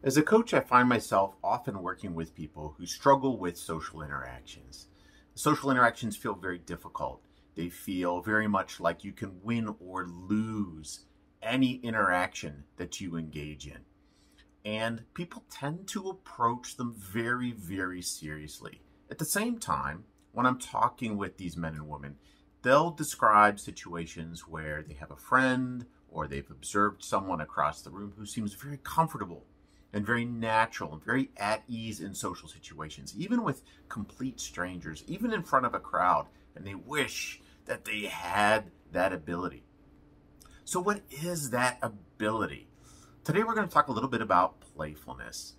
As a coach, I find myself often working with people who struggle with social interactions. Social interactions feel very difficult. They feel very much like you can win or lose any interaction that you engage in. And people tend to approach them very, very seriously. At the same time, when I'm talking with these men and women, they'll describe situations where they have a friend or they've observed someone across the room who seems very comfortable and very natural and very at ease in social situations, even with complete strangers, even in front of a crowd, and they wish that they had that ability. So, what is that ability? Today, we're going to talk a little bit about playfulness,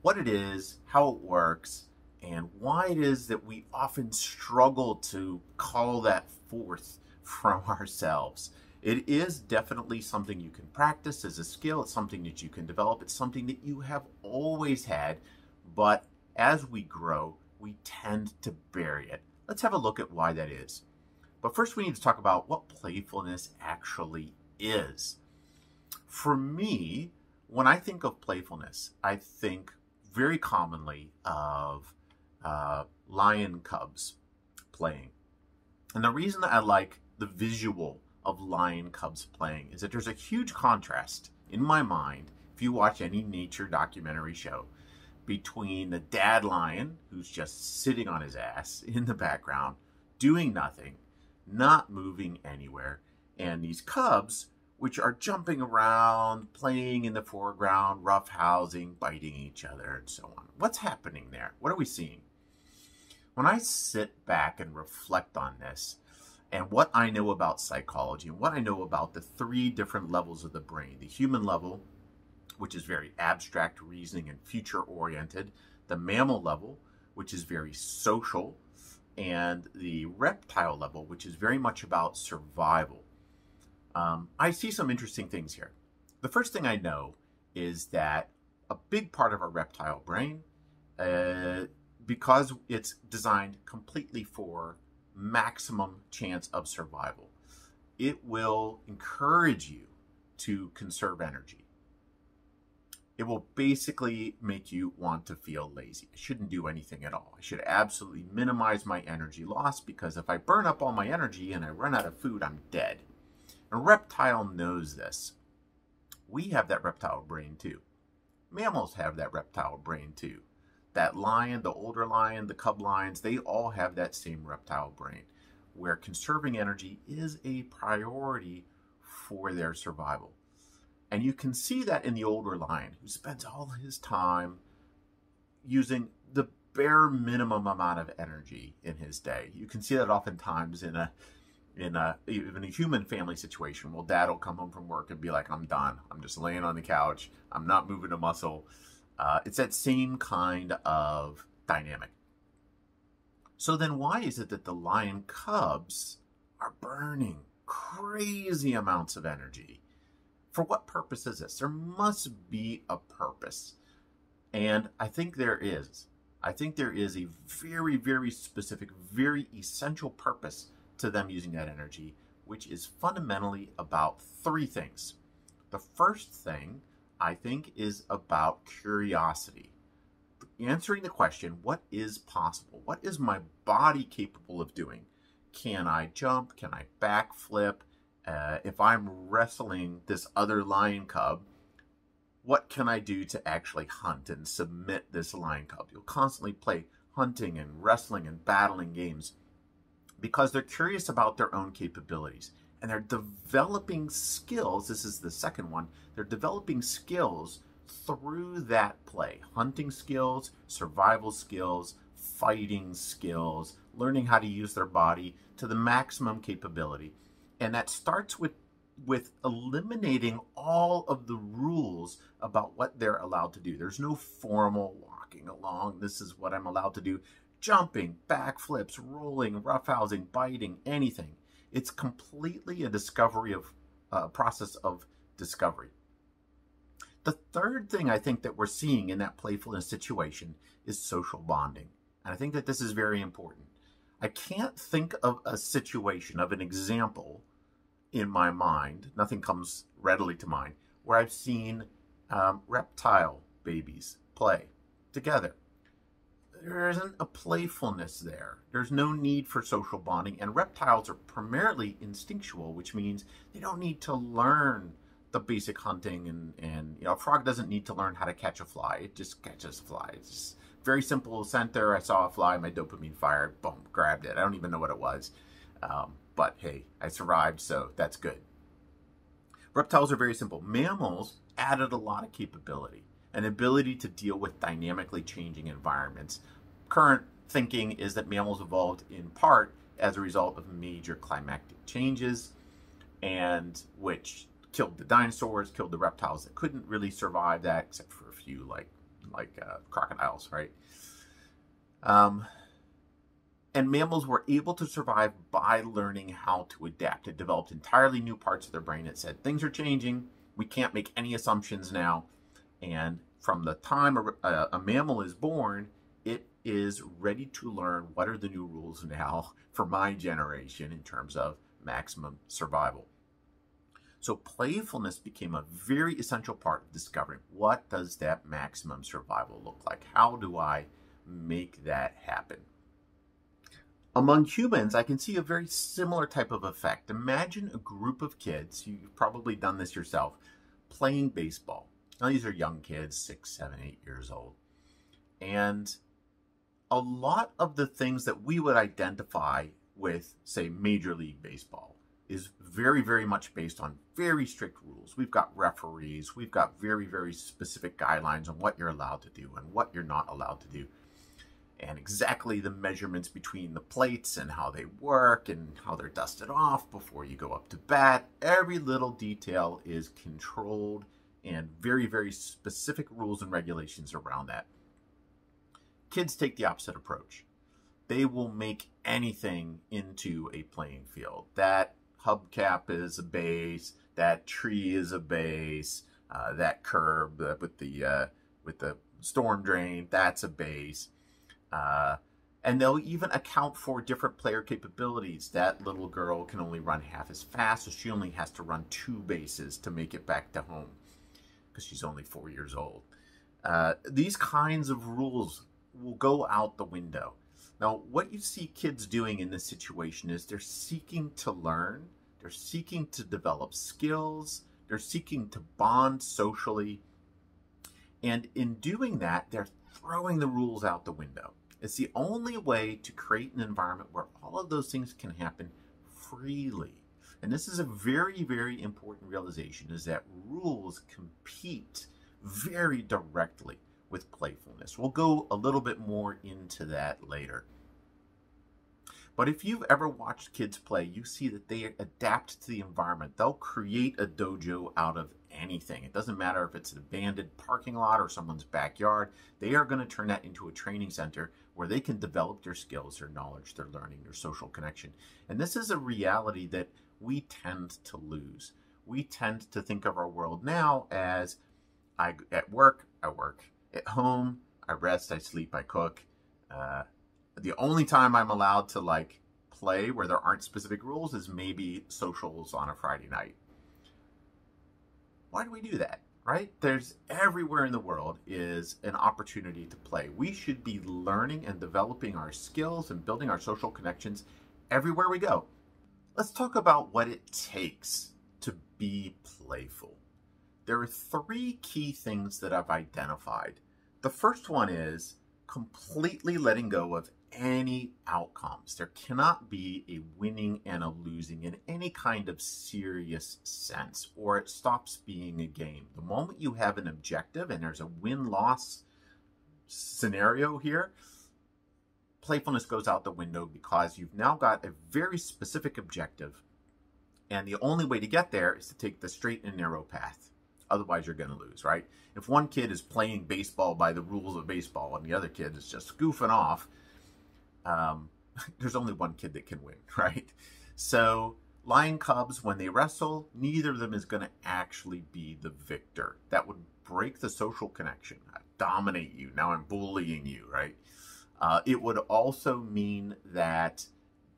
what it is, how it works, and why it is that we often struggle to call that forth from ourselves. It is definitely something you can practice as a skill. It's something that you can develop. It's something that you have always had, but as we grow, we tend to bury it. Let's have a look at why that is. But first, we need to talk about what playfulness actually is. For me, when I think of playfulness, I think very commonly of lion cubs playing. And the reason that I like the visual of lion cubs playing is that there's a huge contrast in my mind, if you watch any nature documentary show, between the dad lion who's just sitting on his ass in the background, doing nothing, not moving anywhere, and these cubs which are jumping around, playing in the foreground, roughhousing, biting each other, and so on. What's happening there? What are we seeing? When I sit back and reflect on this, and what I know about psychology, and what I know about the three different levels of the brain, the human level, which is very abstract reasoning and future-oriented, the mammal level, which is very social, and the reptile level, which is very much about survival. I see some interesting things here. The first thing I know is that a big part of our reptile brain, because it's designed completely for maximum chance of survival, it will encourage you to conserve energy. It will basically make you want to feel lazy. I shouldn't do anything at all. I should absolutely minimize my energy loss, because if I burn up all my energy and I run out of food, I'm dead. A reptile knows this. We have that reptile brain too. Mammals have that reptile brain too. That lion, the older lion, the cub lions, they all have that same reptile brain, where conserving energy is a priority for their survival. And you can see that in the older lion, who spends all his time using the bare minimum amount of energy in his day. You can see that oftentimes in even a human family situation. Well, dad will come home from work and be like, I'm done. I'm just laying on the couch. I'm not moving a muscle. It's that same kind of dynamic. So then why is it that the lion cubs are burning crazy amounts of energy? For what purpose is this? There must be a purpose. And I think there is. I think there is a very, very specific, very essential purpose to them using that energy, which is fundamentally about three things. The first thing, I think, is about curiosity. Answering the question, what is possible? What is my body capable of doing? Can I jump? Can I backflip? If I'm wrestling this other lion cub, what can I do to actually hunt and submit this lion cub? You'll constantly play hunting and wrestling and battling games because they're curious about their own capabilities. And they're developing skills. This is the second one. They're developing skills through that play. Hunting skills, survival skills, fighting skills, learning how to use their body to the maximum capability. And that starts with eliminating all of the rules about what they're allowed to do. There's no formal walking along. This is what I'm allowed to do. Jumping, backflips, rolling, roughhousing, biting, anything. It's completely a process of discovery. The third thing I think that we're seeing in that playfulness situation is social bonding. And I think that this is very important. I can't think of a situation, of an example in my mind, nothing comes readily to mind, where I've seen reptile babies play together. There isn't a playfulness there. There's no need for social bonding, and reptiles are primarily instinctual, which means they don't need to learn the basic hunting, and a frog doesn't need to learn how to catch a fly. It just catches a fly. It's just very simple center. I saw a fly, my dopamine fired, boom, grabbed it. I don't even know what it was. But hey, I survived, so that's good. Reptiles are very simple. Mammals added a lot of capability, an ability to deal with dynamically changing environments. Current thinking is that mammals evolved in part as a result of major climatic changes, and which killed the dinosaurs, killed the reptiles that couldn't really survive that, except for a few like crocodiles, right? And mammals were able to survive by learning how to adapt. It developed entirely new parts of their brain that said, things are changing, we can't make any assumptions now. And from the time a mammal is born, it is ready to learn what are the new rules now for my generation in terms of maximum survival. So playfulness became a very essential part of discovering what does that maximum survival look like? How do I make that happen? Among humans, I can see a very similar type of effect. Imagine a group of kids, you've probably done this yourself, playing baseball. Now, these are young kids, 6, 7, 8 years old. And a lot of the things that we would identify with, say, Major League Baseball is very, very much based on very strict rules. We've got referees. We've got very, very specific guidelines on what you're allowed to do and what you're not allowed to do. And exactly the measurements between the plates and how they work and how they're dusted off before you go up to bat. Every little detail is controlled and very, very specific rules and regulations around that. Kids take the opposite approach. They will make anything into a playing field. That hubcap is a base, that tree is a base, that curb with the storm drain, that's a base. And they'll even account for different player capabilities. That little girl can only run half as fast, so she only has to run 2 bases to make it back to home because she's only 4 years old. These kinds of rules will go out the window. Now, what you see kids doing in this situation is they're seeking to learn, they're seeking to develop skills, they're seeking to bond socially, and in doing that, they're throwing the rules out the window. It's the only way to create an environment where all of those things can happen freely. And this is a very, very important realization, is that rules compete very directly with playfulness. We'll go a little bit more into that later. But if you've ever watched kids play, you see that they adapt to the environment. They'll create a dojo out of anything. It doesn't matter if it's an abandoned parking lot or someone's backyard. They are going to turn that into a training center where they can develop their skills, their knowledge, their learning, their social connection. And this is a reality that we tend to lose. We tend to think of our world now as at work, I work. At home, I rest, I sleep, I cook. The only time I'm allowed to play where there aren't specific rules is maybe socials on a Friday night. Why do we do that, right? There's everywhere in the world is an opportunity to play. We should be learning and developing our skills and building our social connections everywhere we go. Let's talk about what it takes to be playful. There are 3 key things that I've identified. The first one is completely letting go of any outcomes. There cannot be a winning and a losing in any kind of serious sense, or it stops being a game. The moment you have an objective and there's a win-loss scenario here, playfulness goes out the window because you've now got a very specific objective, and the only way to get there is to take the straight and narrow path. Otherwise, you're going to lose, right? If one kid is playing baseball by the rules of baseball and the other kid is just goofing off, there's only one kid that can win, right? So lion cubs, when they wrestle, neither of them is going to actually be the victor. That would break the social connection. I dominate you. Now I'm bullying you, right? It would also mean that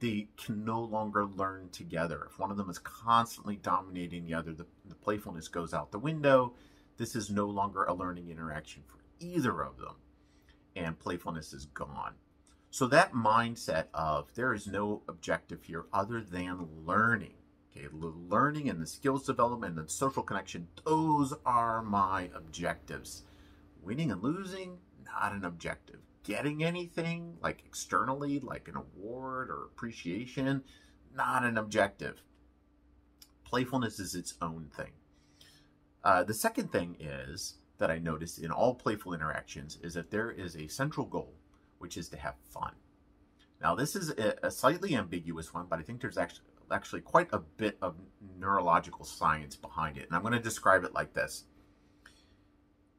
they can no longer learn together. If one of them is constantly dominating the other, the playfulness goes out the window. this is no longer a learning interaction for either of them, and playfulness is gone. So that mindset of there is no objective here other than learning. Okay, learning and the skills development and the social connection, those are my objectives. Winning and losing, not an objective. Getting anything, like externally, like an award or appreciation, not an objective. Playfulness is its own thing. The second thing is that I noticed in all playful interactions is that there is a central goal, which is to have fun. Now, this is a slightly ambiguous one, but I think there's actually quite a bit of neurological science behind it. And I'm going to describe it like this.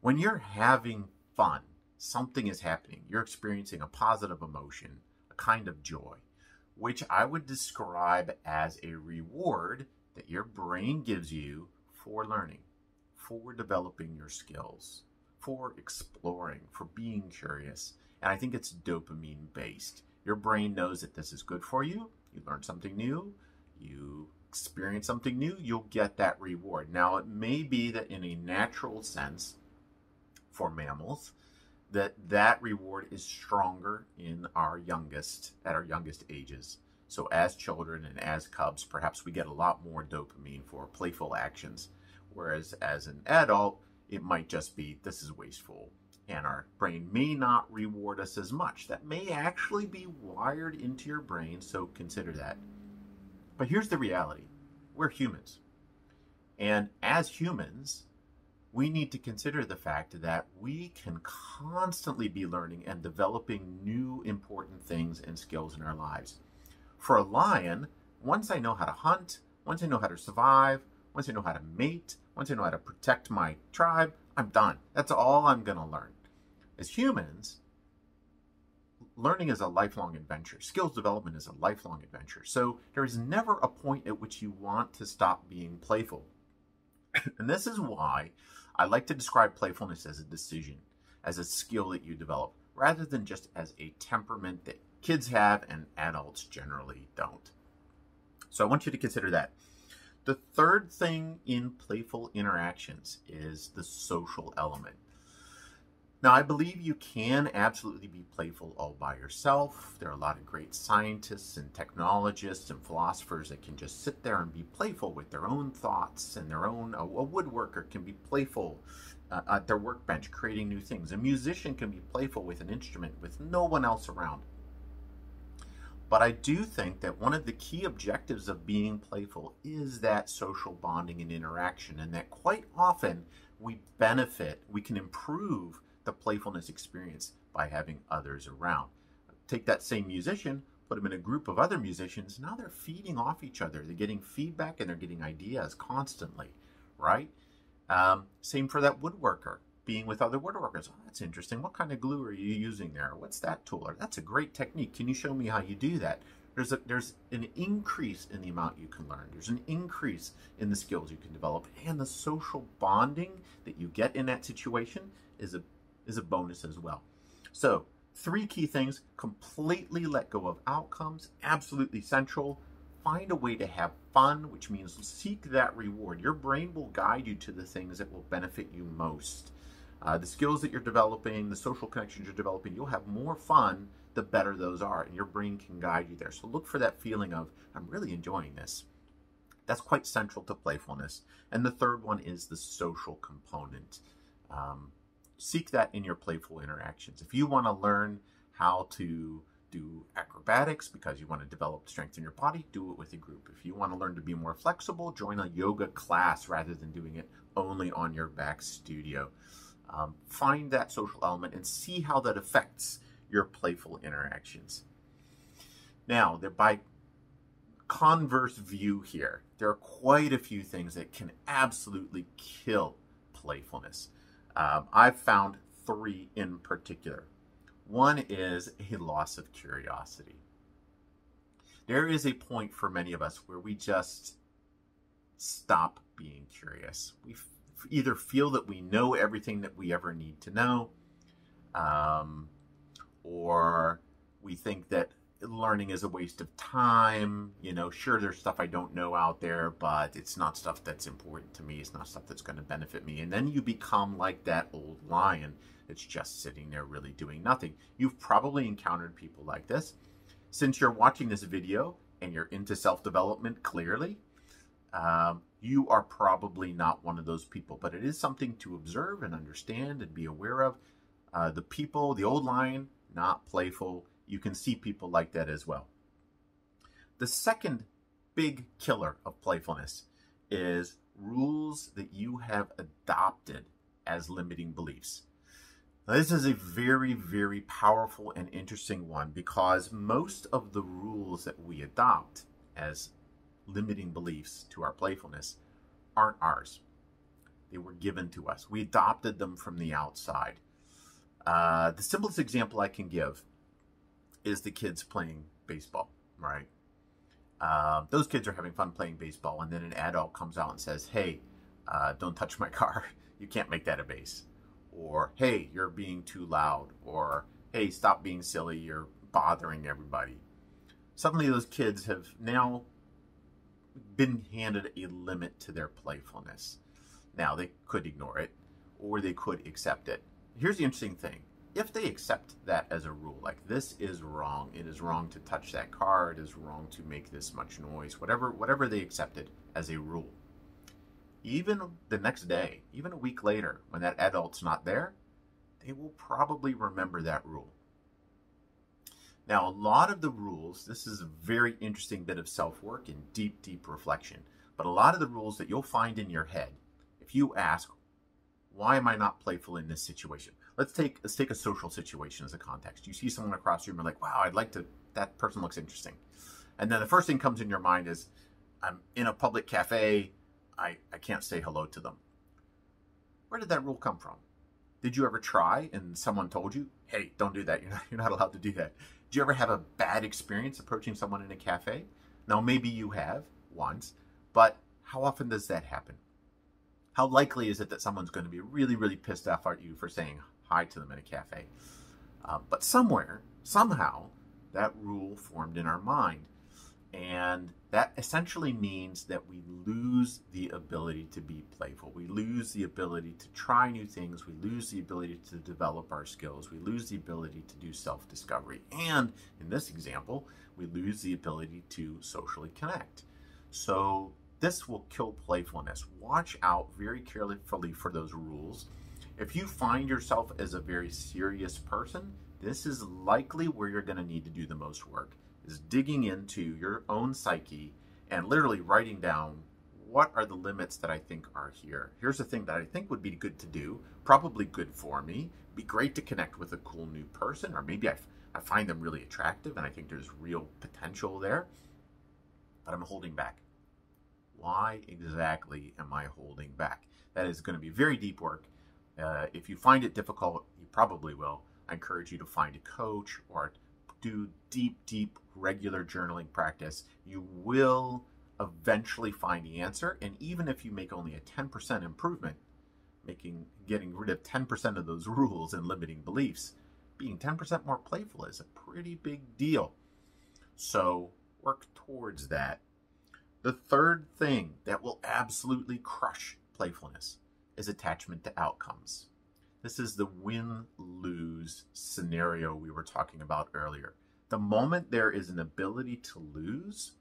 When you're having fun, something is happening. You're experiencing a positive emotion, a kind of joy, which I would describe as a reward that your brain gives you for learning, for developing your skills, for exploring, for being curious. And I think it's dopamine based. Your brain knows that this is good for you. You learn something new, you experience something new, you'll get that reward. Now, it may be that in a natural sense for mammals, that reward is stronger in our youngest, at our youngest ages. So as children and as cubs, perhaps we get a lot more dopamine for playful actions. Whereas as an adult, it might just be, this is wasteful. And our brain may not reward us as much. That may actually be wired into your brain, so consider that. But here's the reality. We're humans. And as humans, we need to consider the fact that we can constantly be learning and developing new important things and skills in our lives. For a lion, once I know how to hunt, once I know how to survive, once I know how to mate, once I know how to protect my tribe, I'm done. That's all I'm going to learn. As humans, learning is a lifelong adventure. Skills development is a lifelong adventure. So there is never a point at which you want to stop being playful. And this is why I like to describe playfulness as a decision, as a skill that you develop, rather than just as a temperament that kids have and adults generally don't. So I want you to consider that. The third thing in playful interactions is the social element. Now, I believe you can absolutely be playful all by yourself. There are a lot of great scientists and technologists and philosophers that can just sit there and be playful with their own thoughts and their own. A woodworker can be playful at their workbench, creating new things. A musician can be playful with an instrument with no one else around. But I do think that one of the key objectives of being playful is that social bonding and interaction, and that quite often we benefit, we can improve the playfulness experience by having others around. Take that same musician, put them in a group of other musicians, now they're feeding off each other. They're getting feedback and they're getting ideas constantly, right? Same for that woodworker, being with other woodworkers. Oh, that's interesting. What kind of glue are you using there? What's that tool? Or, that's a great technique. Can you show me how you do that? There's an increase in the amount you can learn. There's an increase in the skills you can develop, and the social bonding that you get in that situation is a bonus as well. So 3 key things: completely let go of outcomes, absolutely central. Find a way to have fun, which means seek that reward. Your brain will guide you to the things that will benefit you most. The skills that you're developing, the social connections you're developing, you'll have more fun the better those are, and your brain can guide you there. So look for that feeling of, I'm really enjoying this. That's quite central to playfulness. And the third one is the social component. Seek that in your playful interactions. If you want to learn how to do acrobatics because you want to develop strength in your body, do it with a group. If you want to learn to be more flexible, join a yoga class rather than doing it only on your back studio. Find that social element and see how that affects your playful interactions. Now, by converse view here, there are quite a few things that can absolutely kill playfulness. I've found 3 in particular. One is a loss of curiosity. There is a point for many of us where we just stop being curious. We either feel that we know everything that we ever need to know, or we think that learning is a waste of time. Sure, there's stuff I don't know out there, but it's not stuff that's important to me. It's not stuff that's going to benefit me. And then you become like that old lion that's just sitting there really doing nothing. You've probably encountered people like this. Since you're watching this video and you're into self-development, clearly, you are probably not one of those people, but it is something to observe and understand and be aware of. The old lion, not playful. You can see people like that as well. The second big killer of playfulness is rules that you have adopted as limiting beliefs. Now, this is a very, very powerful and interesting one, because most of the rules that we adopt as limiting beliefs to our playfulness aren't ours. They were given to us. We adopted them from the outside. The simplest example I can give is the kids playing baseball, right? Those kids are having fun playing baseball, and then an adult comes out and says, hey, don't touch my car. You can't make that a base. Or, hey, you're being too loud. Or, hey, stop being silly. You're bothering everybody. Suddenly those kids have now been handed a limit to their playfulness. Now, they could ignore it, or they could accept it. Here's the interesting thing. If they accept that as a rule, like this is wrong, it is wrong to touch that car, it is wrong to make this much noise, whatever they accepted as a rule, even the next day, even a week later, when that adult's not there, they will probably remember that rule. Now, a lot of the rules, this is a very interesting bit of self-work and deep, deep reflection, but a lot of the rules that you'll find in your head, if you ask, why am I not playful in this situation? Let's take a social situation as a context. You see someone across the room and you're like, wow, that person looks interesting. And then the first thing comes in your mind is, I'm in a public cafe, I can't say hello to them. Where did that rule come from? Did you ever try and someone told you, hey, don't do that, you're not allowed to do that? Did you ever have a bad experience approaching someone in a cafe? Now, maybe you have once, but how often does that happen? How likely is it that someone's going to be really, really pissed off at you for saying hi to them in a cafe? But somewhere, somehow, that rule formed in our mind. And that essentially means that we lose the ability to be playful. We lose the ability to try new things. We lose the ability to develop our skills. We lose the ability to do self-discovery. And in this example, we lose the ability to socially connect. So this will kill playfulness. Watch out very carefully for those rules. If you find yourself as a very serious person, this is likely where you're going to need to do the most work, is digging into your own psyche and literally writing down, what are the limits that I think are here? Here's the thing that I think would be good to do, probably good for me, be great to connect with a cool new person, or maybe I find them really attractive and I think there's real potential there, but I'm holding back. Why exactly am I holding back? That is going to be very deep work. If you find it difficult, you probably will. I encourage you to find a coach or do deep, deep, regular journaling practice. You will eventually find the answer. And even if you make only a 10% improvement, getting rid of 10% of those rules and limiting beliefs, being 10% more playful is a pretty big deal. So work towards that. The third thing that will absolutely crush playfulness is attachment to outcomes. This is the win-lose scenario we were talking about earlier. The moment there is an ability to lose,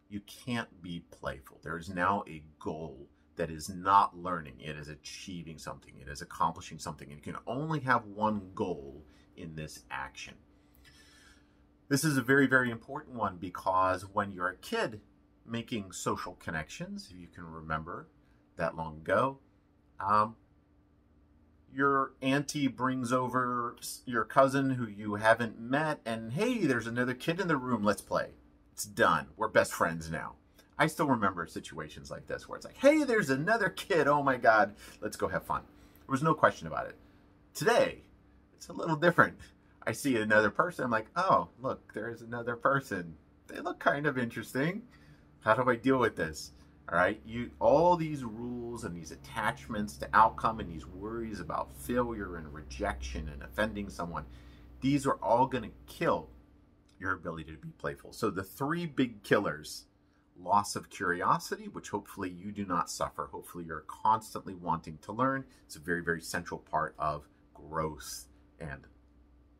you can't be playful. There is now a goal that is not learning. It is achieving something. It is accomplishing something. And you can only have one goal in this action. This is a very, very important one, because when you're a kid making social connections, if you can remember that long ago, your auntie brings over your cousin who you haven't met, and hey, there's another kid in the room, let's play. It's done. We're best friends now. I still remember situations like this where it's like, hey, there's another kid. Oh my God, let's go have fun. There was no question about it. Today, it's a little different. I see another person. I'm like, oh, look, there's another person. They look kind of interesting. How do I deal with this? All right, all these rules and these attachments to outcome and these worries about failure and rejection and offending someone, these are all going to kill your ability to be playful. So the three big killers: loss of curiosity, which hopefully you do not suffer. Hopefully you're constantly wanting to learn. It's a very, very central part of growth and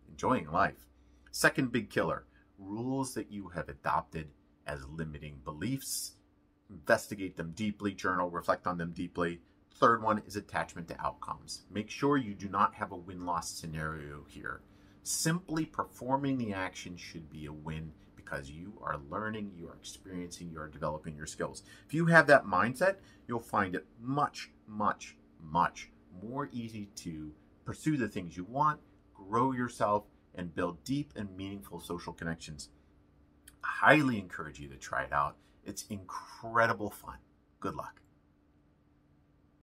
enjoying life. Second big killer: rules that you have adopted as limiting beliefs. Investigate them deeply, journal, reflect on them deeply. Third one is attachment to outcomes. Make sure you do not have a win-loss scenario here. Simply performing the action should be a win because you are learning, you are experiencing, you are developing your skills. If you have that mindset, you'll find it much, much, much more easy to pursue the things you want, grow yourself, and build deep and meaningful social connections. I highly encourage you to try it out. It's incredible fun. Good luck.